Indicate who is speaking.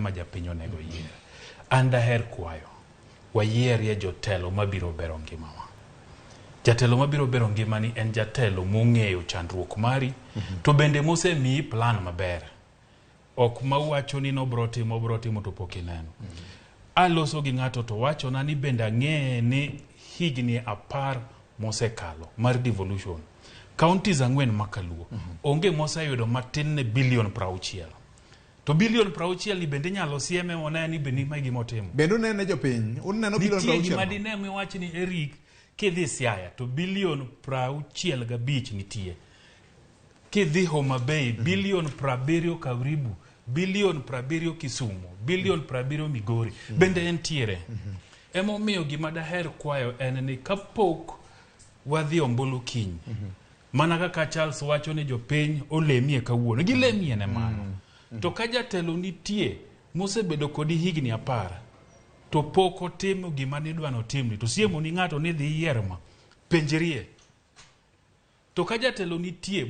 Speaker 1: ma japiny onego yier. An daher kwayo wayierie jotelo mabiro bero ngimawa. Jatelo mabiro bero ngimani en jatelo mong'eyo chandruok mari to bende mosemiyi plan maber. Ok mawacho ni nobro timo to pok ineno. Aloso gi ng'ato to wachona ni bende ang'e ni higni 10 mosekalo mar devolution. Counties 4 makaluo onge moseyudo matin ne bilion 60. To bilion 60 ni bende nyalo sieme one ni bende ma gimotimo.
Speaker 2: Bende unene jopiny, uneno bilion 60.
Speaker 1: Nitie gima dine miwach ni Eric kidhi Siaya to bilion 65 nitie. Kidhi Homa Bay bilion 70 Karibu, bilion 70 Kisumu, bilion 70 Migori. Bende entiere. Emomiyo gima daher kwayo en ni kapok wadhi ombulu kiny. Mana kaka Charles wacho ni jopiny olemie kawuono. Gilemie ne mano. To ka jatelo nitie mosebedo kodi higni 10 to pok otimo gima nidwano timni to siemo ni ng'ato ni dhi yierma penjrie. To ka jatelo nitie